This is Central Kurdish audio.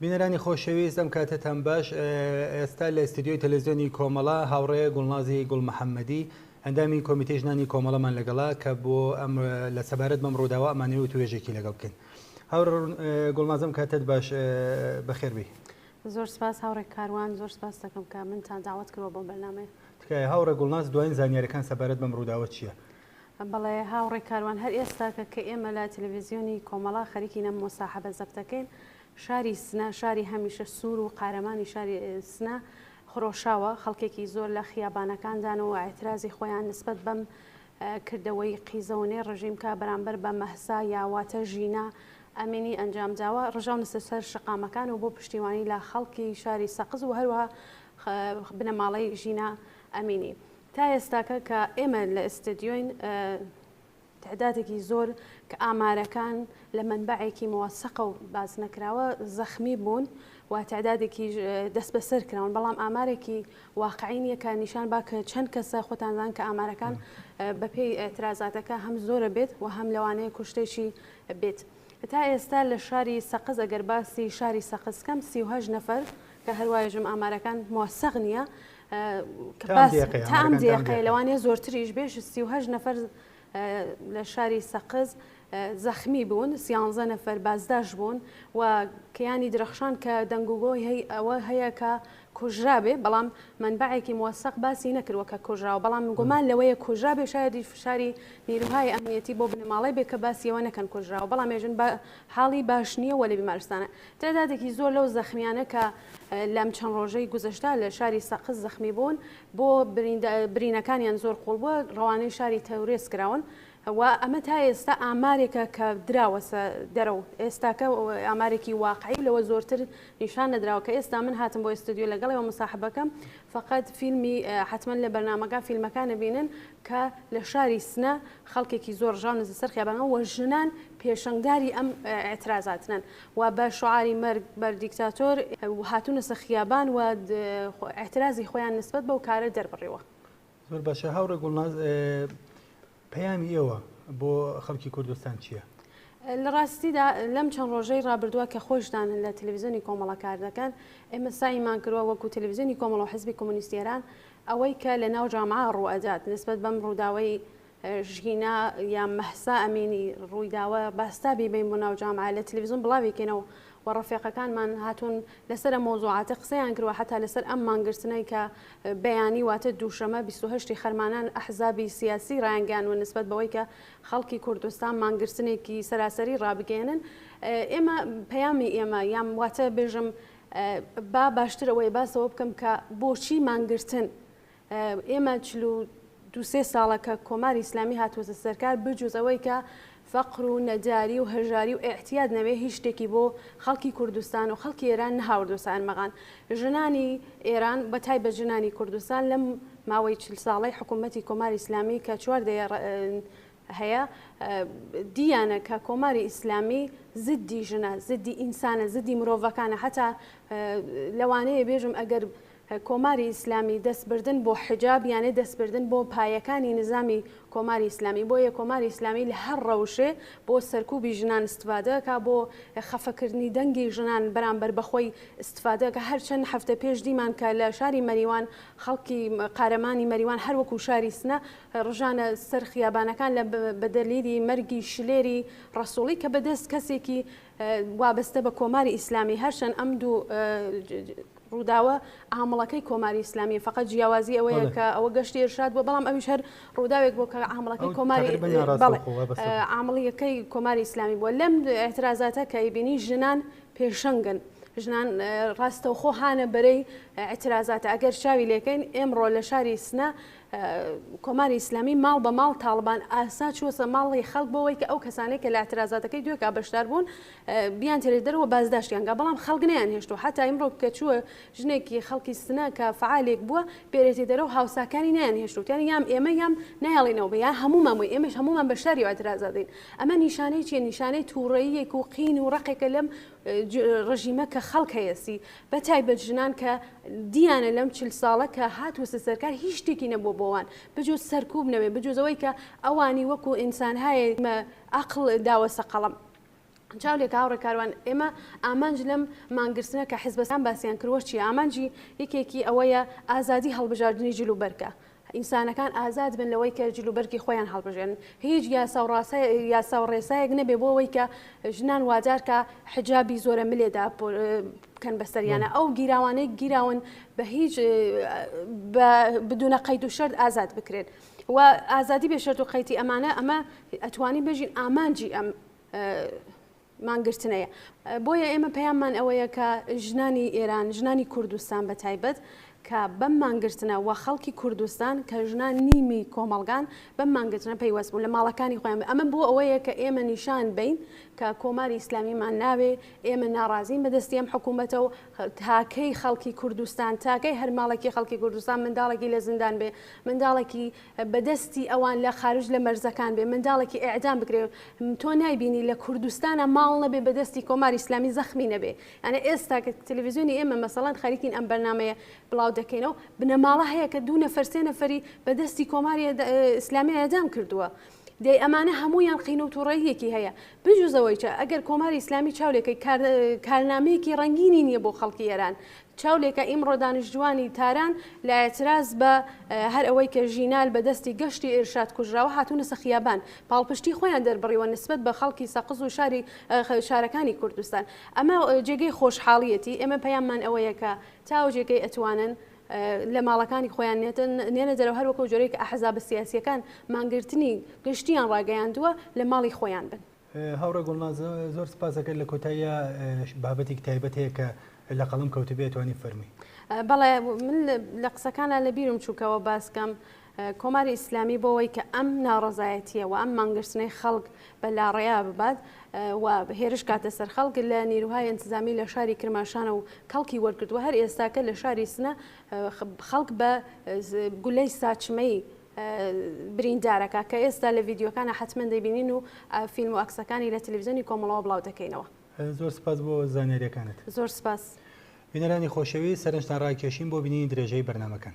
بینەرانی خۆشەویست ئەم کاتتان باش. ئێستا لە ئستودیۆی تەلەڤیزیۆنی کۆمەڵا هاوڕێ گوڵنازی گوڵمەحەممەدی ئەندامی کۆمیتەی ژنانی کۆمەڵەمان لەگەڵا کە بۆ ئەم لە سەبارەت بەم ڕووداوە ئەمانەوە توێژێکی لەگەڵ بکەین. هاوڕ گوڵنازم کاتت باش بەخێربی. زۆر سپاس هاوڕێک کاروان، زۆر سپاس دەکەم کە منتان داوت کردەوە بۆ بەرنامەیە. تکایە هاوڕێ گوڵناز دوایین زانیاریەکان سەبارەت بەم ڕووداوە چییە؟ بەڵێ هاوڕێک کاروان، هەر ئێستا کە ئێمە لە تەلەڤیزیۆنی کۆمەڵا خەریکی نەم مۆساحەبە زەبتەکەین، شاری سنە، شاری هەمیشە سوور و قارەمانی شاری سنە خڕۆشاوە. خەڵکێکی زۆر لە خیابانەکاندانەوە ئاعترازی خۆیان نسبەت بەم کردەوەی قیزەونەی ڕژیمکە بەرامبەر بە مەحسا یاواتە ژینە ئەمینی ئەنجامداوە ڕژاو نسە سەر شقامەکان و بۆ پشتیوانی لە خەڵکی شاری سەقز و هەروەها بنەماڵەی ژینە ئەمینی. تا ئێستاکە کە ئێمە لە ئستدیۆین تعدادێکی زۆر کە ئامارەکان لە منبعێکی مۆسەقە و باز نەکراوە زەخمی بوون و تعدادێکی دەست بەسەر کراون، بەڵام ئامارێکی واقعی نییە کە نیشان با کە چەند کەسە خۆتانزان کە ئامارەکان بەپێی ئێترازاتەکە هەم زۆرە بێت و هەم لەوانەیە کوشتێکی بێت. تا ئێستا لە شاری سەقز ئەگەر باسی شاری سەقزکەم 38 نەفەر کە هەروایژم ئامارەکان مۆسەق نییە تا ئەم دقیقەیە لەوانەیە زۆرتریش بێش 38 نەفەر لە شاری سەقز زەخمی بوون، 13 نەفەر بازداش بوون و کەیانی درەخشان کە دەنگوگۆی ئەوە هەیە کە کوژرابێ، بەڵام منبعێکی مۆسەق باسی نەکردوە کە کوژراوە، بەڵام گومان لەوەیە کوژرابێ شایدی فشاری نیروهای ئەمنیەتی بۆ بنەماڵی بێ کە باسیەوە نەکەن کوژراوە، بەڵام ێژن حاڵی باش نییە وە لە بیمارستانە. تعدادێکی زۆر لەو زەخمیانە کە لەم چەند ڕۆژەی گوزەشتا لە شاری سەقز زەخمی بوون بۆ برینەکانیان زۆر قوڵ بووە، ڕەوانەی شاری تەورێز کراون و ئەمە تا ئێستا ئامارێکە کە دراوەسە دەرەو ئێستاکە ئامارێکی واقعی لەوە زۆرتر نیشان نەدراوە کە ئێستا من هاتم بۆ ئستودیۆ لەگەڵەوە مصاحبەکەم فقط فیلمی حتمما لە بەرنامەکە فیلمەکانە بینن کە لە شاری سنە خەڵکێکی زۆر ژاو نزە سەر خیابانەوە و ژنان پێشەنگداری ئەم ئێترازاتنن و بە شعاری مەرگ بەر دیکتاتۆر هاتوونە سەر خیابان و ئێترازی خۆیان نسبەت بەو کارە دەربڕیەوە. زۆر باشە هاوڕێ گوڵناز، پەیامی ئێوە بۆ خەڵکی کوردستان چییە؟ لە ڕاستیدا لەم چەند ڕۆژەی ڕابردووە کە خۆشدان لە تەلەڤیزیۆنی کۆمەڵە کار دەکەن، ئێمە سایمان کردووە وەکو تەلەڤیزیۆنی کۆمەڵە و حیزبی کۆمونیستی ئێران ئەوەی کە لە ناو جامعە ڕوئەدات نسبەت بەم ڕووداوەی ژینە یان مەحسا ئەمینی ڕوویداوە باستابی بین بۆ ناو جامعە لە تەلەڤیزیۆن بڵاوێکێنەوە و ڕەفیقەکانمان هاتوون لەسەر مۆزوعاتە قسەیان کردووە حتا لەسەر ئەم مانگرتنەی کە بەیانی واتە دووشەمە 28 خەرمانان ئەحزابی سیاسی ڕایانگەیان و نسبەت بەوەی کە خەڵکی کوردستان مانگرتنێکی سەراسەری ڕابگەێنن. ئێمە پەیامی ئێمە یان واتە بێژم با باشترەوەی باسەوە بکەم کە بۆچی مانگرتن ئێمە 42 ساڵە کە کۆماری ئیسلامی هاتووەتە سەرکار بجوز ئەوەی کە فەقر و نەجاری و هەژاری و ئێحتیاد نەوێ هیچ شتێکی بۆ خەڵکی کوردستان و خەڵکی ئێران نەهاوردوە سارمەغان. ژنانی ئێران بەتایبەت ژنانی کوردستان لەم ماوەی 40 ساڵەی حکوومەتی کۆماری ئیسلامی کە 4 هەیە دیانە کە کۆماری ئیسلامی زدی ژنە، زدی ئینسانە، زدی مرۆڤەکانە، حتا لەوانەیە بێژم ئەگەر کۆماری ئیسلامی دەستبردن بۆ حجاب یانێ دەستبردن بۆ پایەکانی نظامی کۆماری ئیسلامی، بۆیە کۆماری ئیسلامی لە هەر ڕەوشێ بۆ سەرکوبی ژنان استفادەکە، بۆ خەفەکردنی دەنگی ژنان بەرامبەر بەخۆی استفادەکە. هەر چەند هەفتە پێش دیمان کە لە شاری مەریوان خەڵکی قارەمانی مەریوان هەروەکو شاری سنە ڕژانە سەر خیابانەکان لە بەدەلیلی مەرگی شلێری ڕەسوڵی کە بەدەست کەسێکی وابەستە بە کۆماری ئیسلامی. هەرچەند ئەم دوو ڕووداوە ئامڵەکەی کۆماری ئیسلامی فقط جیاوازی ئەوەیە کە ئەوە گەشتی ئێرشاد بووە، بەڵام ئەویش هەر ڕووداوێک بۆ کە ئامڵەکەی کۆماری عامڵیەکەی کۆماری ئیسلامی بووە. لەم ئێترازاتە کە ئیبینی ژنان پێشەنگن، ژنان ڕاستەوخۆ هانە بەرەی ئێترازاتە. ئەگەر چاوی لێکەین ئێمڕۆ لە شاری سنە کۆماری ئیسلامی ماڵ بە ماڵ تاڵبان ئاسا چووەسە ماڵی خەڵک بۆەوەی کە ئەو کەسانەی کە لە ئەترازاتەکەی دوێکا بەشدار بوون بیان تێرە دەرەوە بازداشتیانگا، بەڵام خەڵک نەیان هێشتووە. حتا ئیمڕۆ کە چووە ژنێکی خەڵکی سنە کە فعالێک بووە بێرێتی دەرەوە هاوساکانی نەیان هێشتووتیان یام ئێمە یام نەیاڵینەوە بە یان هەمومانمووی ئێمەش هەمومان بەشداری ئەترازادین. ئەمە نیشانەی چیە؟ نیشانەی تووڕەییەک و قین و ڕقێکە لەم ڕژیمە کە خەڵک هەیەسی بەتایبەت ژنان کە دیانە لەم 40 ساڵە کە هاتووەسە سەرکار هیچ شتێکی نەبووە بۆوان بجوز سەرکوب نەوێ، بجوزەوەی کە ئەوانی وەکو ئینسان هەیە عەقڵ داوەسە قەڵەم چاولێک هاوڕێ کاروان ئێمە ئامانج لەم مانگرتنە کە حیزبەستان باسییان کردوە چی ئامانجی یەکێکی ئەوەیە ئازادی هەڵبژاردننی جلوبەرکە ئینسانەکان ئازاد بن لەوەی کە جلوبەرکی خۆیان هەڵبژێن هیچ یاسا و ڕێسایەک نەبێ بۆ ئەوەی کە ژنان وادار کە حجابی زۆرە ملێدا بکەن بەسەریانە ئەو گیراوانەی گیراون بە هیچ بدونە قەید و شەرت ئازاد بکرێت و ئازادی بێ شەرت و قەیتی ئەمانە ئەمە ئەتوانی بژین ئامانجی ئەم مانگرتنەیە بۆیە ئێمە پەیاممان ئەوەیە کە ژنانی ئێران ژنانی کوردستان بە تایبەت کە بەم مانگرتنە و خەڵکی کوردستان کە ژنان نیمی کۆمەڵگان بەم مانگرتنە پەیوەست بوو لە ماڵەکانی خۆیان ئەمە بۆ ئەوەیە کە ئێمە نیشان بین کە کۆماری ئیسلامیمان ناوێ ئێمە ناڕازین بەدەستی ئەم حکوومەتە و تاکەی خەڵکی کوردستان تاکەی هەر ماڵێکی خەڵکی کوردستان منداڵێکی لە زیندان بێ منداڵێکی بەدەستی ئەوان لە خارج لە مەرزەکان بێ منداڵێکی ئێعدام بکرێ تۆ نایبینی لە کوردستانە ماڵ نەبێ بەدەستی کۆماری ئیسلامی زەخمی نەبێ یانە ئێستا کە تەلەڤیزیۆنی ئێمە مەسەڵەن خەریکین ئەم بەرنامەیە بڵاو دەکەینەوە بنەماڵە هەیە کە دوو نەفەر سێ نەفەری بەدەستی کۆماری ئیسلامی ئەدام کردووە دەی ئەمانە هەمویان قینە و تووڕەیەکی هەیە بجوزەوەی ئەگەر کۆماری ئیسلامی چاولێکی کارنامەیەکی ڕەنگینی نییە بۆ خەڵکی ئێران چاولێکە ئیمڕۆ دانیشتوانی تاران لە ئاعتراز بە هەر ئەوەی کە ژینال بەدەستی گەشتی ئێرشاد کوژراوە هاتوونە سەخیابان پاڵپشتی خۆیان دەربڕیوە نسبەت بە خەڵکی سەقز و شارەکانی کوردستان ئەمە جێگەی خۆشحاڵیەتی ئێمە پەیاممان ئەوەیە کە تاو جێگەی ئەتوانن لە ماڵەکانی خۆیان نێنە دەرەوە هەر وەکو جۆرەی کە ئەحزاب سیاسیەکان مانگرتنی گشتیان ڕاگەیاندووە لە ماڵی خۆیان بن. هەوڕە گوڵناز زۆر سپاسەکەت لە کۆتاییە بابەتێک تایبەت هەیە کە لە قەڵم کەوتبێت توانی فەرمی. بەڵێ من لە قسەکانە لە بیرم چووکەوە باسکەم کۆماری ئیسلامی بۆەوەی کە ئەم ناڕەزایەتیە و ئەم مانگرتنەی خەڵک بە لاڕێیا ببات و هێرش کاتە سەر خەڵک لە نیروهای ئەنتزامی لە شاری کرماشانە و کەڵکی وەرگرتووە هەر ئێستاکە لە شاری سنە خەڵک بە گولەی ساچمەی بریندارەکە کە ئێستا لە ڤیددیۆکانە حتمما دەبینین و فیلم و ئەکسەکانی لە تەلەڤیزیۆنی کۆمەڵەوە بڵاو دەکەینەوە. زۆر سپاس بۆ زانیاریەکانت. زۆر سپاس. بینەرانی خۆشەوی سەرنجتان ڕاکێشین بۆ بینینی درێژەی بەرنامەکان.